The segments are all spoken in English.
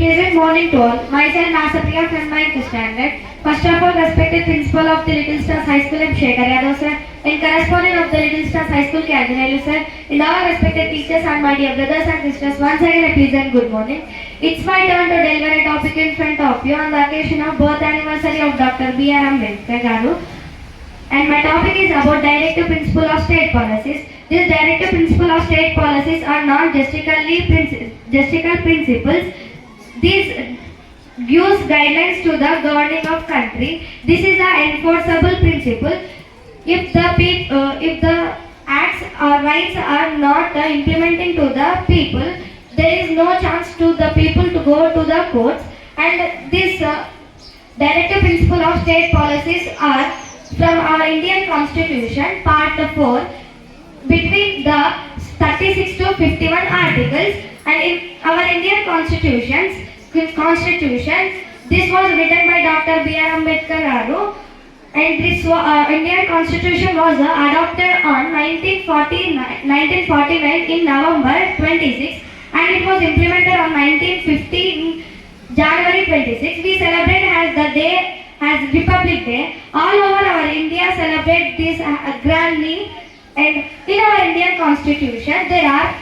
Pleasant morning to all. Myself Nasapriya from 9th standard. First of all, respected principal of the Little Stars High School, M. Shekhar Yadav sir, and correspondent of the Little Stars High School, Kajanelu sir, and all respected teachers and my dear brothers and sisters. Once again, a pleasant good morning. It's my turn to deliver a topic in front of you on the occasion of birth anniversary of Dr. B.R. Ambedkar Garu. And my topic is about directive principle of state policies. These directive principle of state policies are non-justical principles. These gives guidelines to the governing of country. This is the enforceable principle. If the acts or rights are not implementing to the people, there is no chance to the people to go to the courts. And this directive principle of state policies are from our Indian Constitution, Part 4, between the 36 to 51 articles, and in our Indian Constitution, this was written by Dr. B.R. Ambedkar Garu, and this Indian Constitution was adopted on 1949 in November 26, and it was implemented on 1950 January 26. We celebrate as the day as Republic Day. All over our India celebrate this grandly, and in our Indian Constitution there are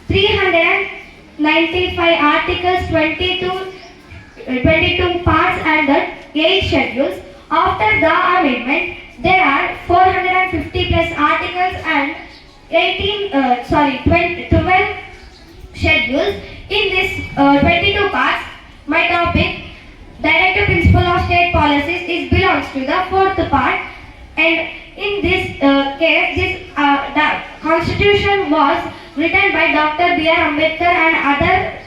395 articles, 22 parts and 8 schedules. After the amendment, there are 450 plus articles and 12 schedules. In this 22 parts, my topic, directive principle of state policies, belongs to the fourth part. And in this case, the Constitution was written by Dr. B.R. Ambedkar and other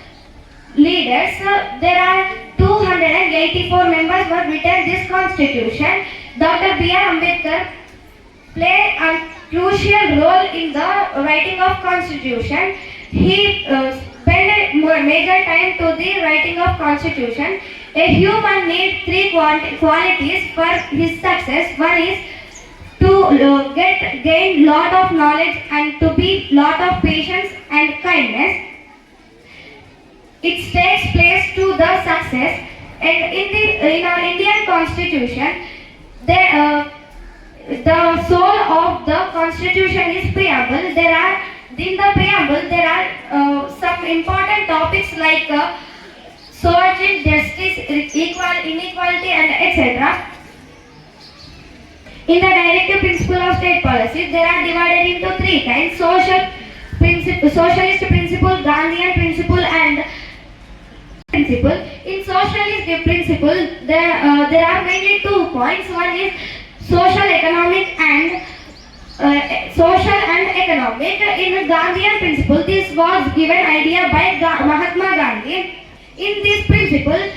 leaders. There are 284 members were written this Constitution. Dr. B.R. Ambedkar played a crucial role in the writing of Constitution. He spent a major time to the writing of Constitution. A human needs three qualities for his success. One is to gain lot of knowledge and to be lot of patience and kindness. It takes place to the success. And in our Indian Constitution, the soul of the Constitution is preamble. In the preamble there are some important topics like social justice, inequality, and etc. In the directive principle of state policies, they are divided into three kinds: socialist principle, Gandhian principle, and principle. In socialist principle, there are mainly 2 points. One is social and economic. In Gandhian principle, this was given idea by Mahatma Gandhi. In this principle,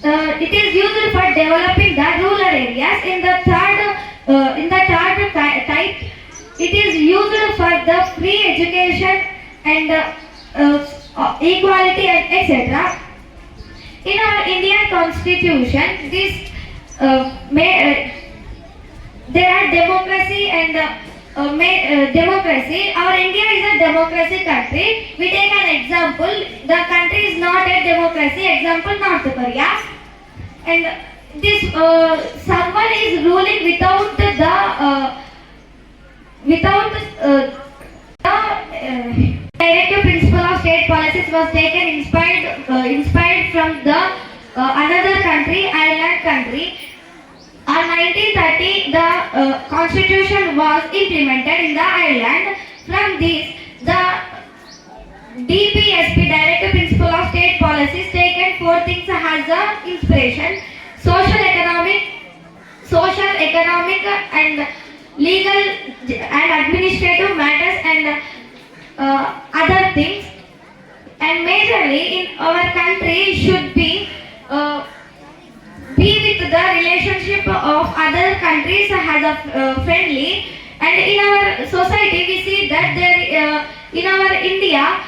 it is used for developing the rural areas. In the third type, it is used for the free education and equality and etc. In our Indian Constitution, there are democracy and democracy. Our India is a democracy country. We take an example. The country is not a democracy. Example, North Korea. And this someone is ruling without the directive principle of state policies was taken inspired from the another country, Ireland country. On 1930, the Constitution was implemented in the Ireland. From this, the DPSP, Directive Principle of State Policies, taken 4 things as the inspiration: social, economic, and legal and administrative matters, and other things. And majorly in our country should be with the relationship of other countries as a friendly. And in our society we see that in our India,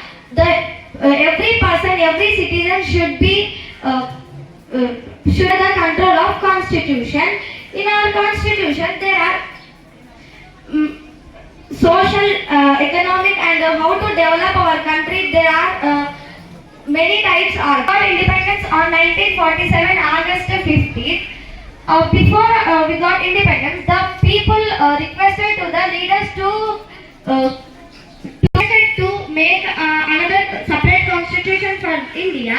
every person, every citizen should be should have the control of Constitution. In our Constitution there are social, economic, and how to develop our country. There are many types are. 1947, August 15th, before we got independence, the people requested to the leaders to make another separate constitution for India.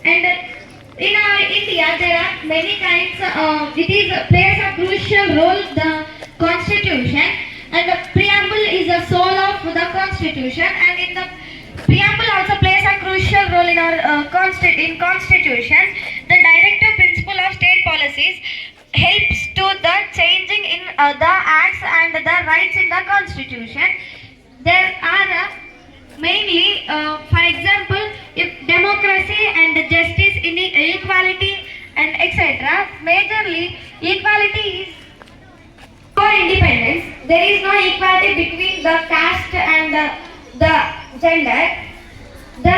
And in India, there are many kinds. It is plays a crucial role. The constitution and the preamble is the soul of the constitution, and in the preamble also plays a crucial role in our constitution. The directive principle of state policies helps to the changing in the acts and the rights in the constitution. There are mainly, for example, if democracy and justice, equality and etc. Majorly, equality is for independence. There is no equality between the caste and the gender. The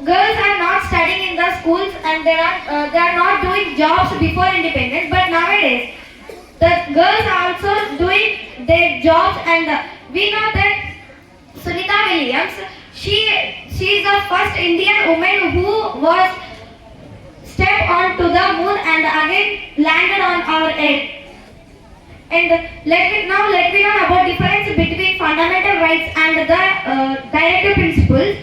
girls are not studying in the schools, and they are not doing jobs before independence. But nowadays, the girls are also doing their jobs, and we know that Sunita Williams, she is the first Indian woman who was stepped onto the moon and again landed on our earth. And let me know about difference between fundamental rights and the directive principles.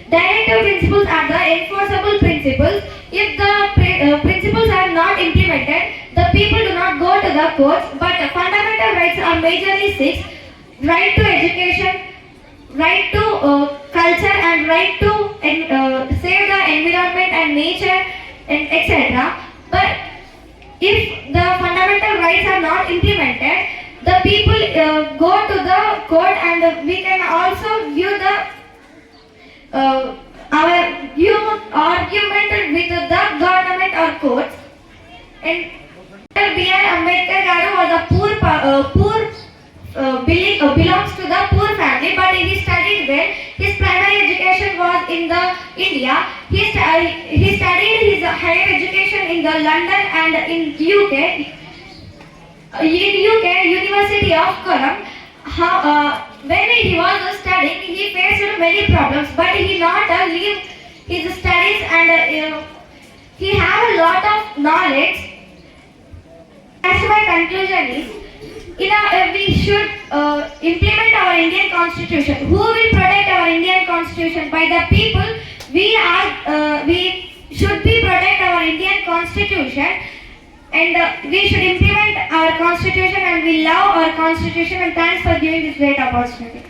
Directive principles are the enforceable principles. If the principles are not implemented, the people do not go to the courts. But fundamental rights are majorly six: right to education, right to culture, and right to save the environment and nature, and etc. But if the fundamental rights are not implemented, the people go to the court, and we can also view the our argument with the government or courts. And B.R. Ambedkar garu was a belongs to the poor family, but he studied well. His primary education was in the India. He studied his higher education in the London and in UK. University of Colum. When he was studying, he faced many problems, but he not leave his studies, and he have a lot of knowledge. As my conclusion is, we should implement our Indian Constitution. Who will protect our Indian Constitution? By the people. We should be protect our Indian Constitution, and we should implement our Constitution, and we love our Constitution. And thanks for giving this great opportunity.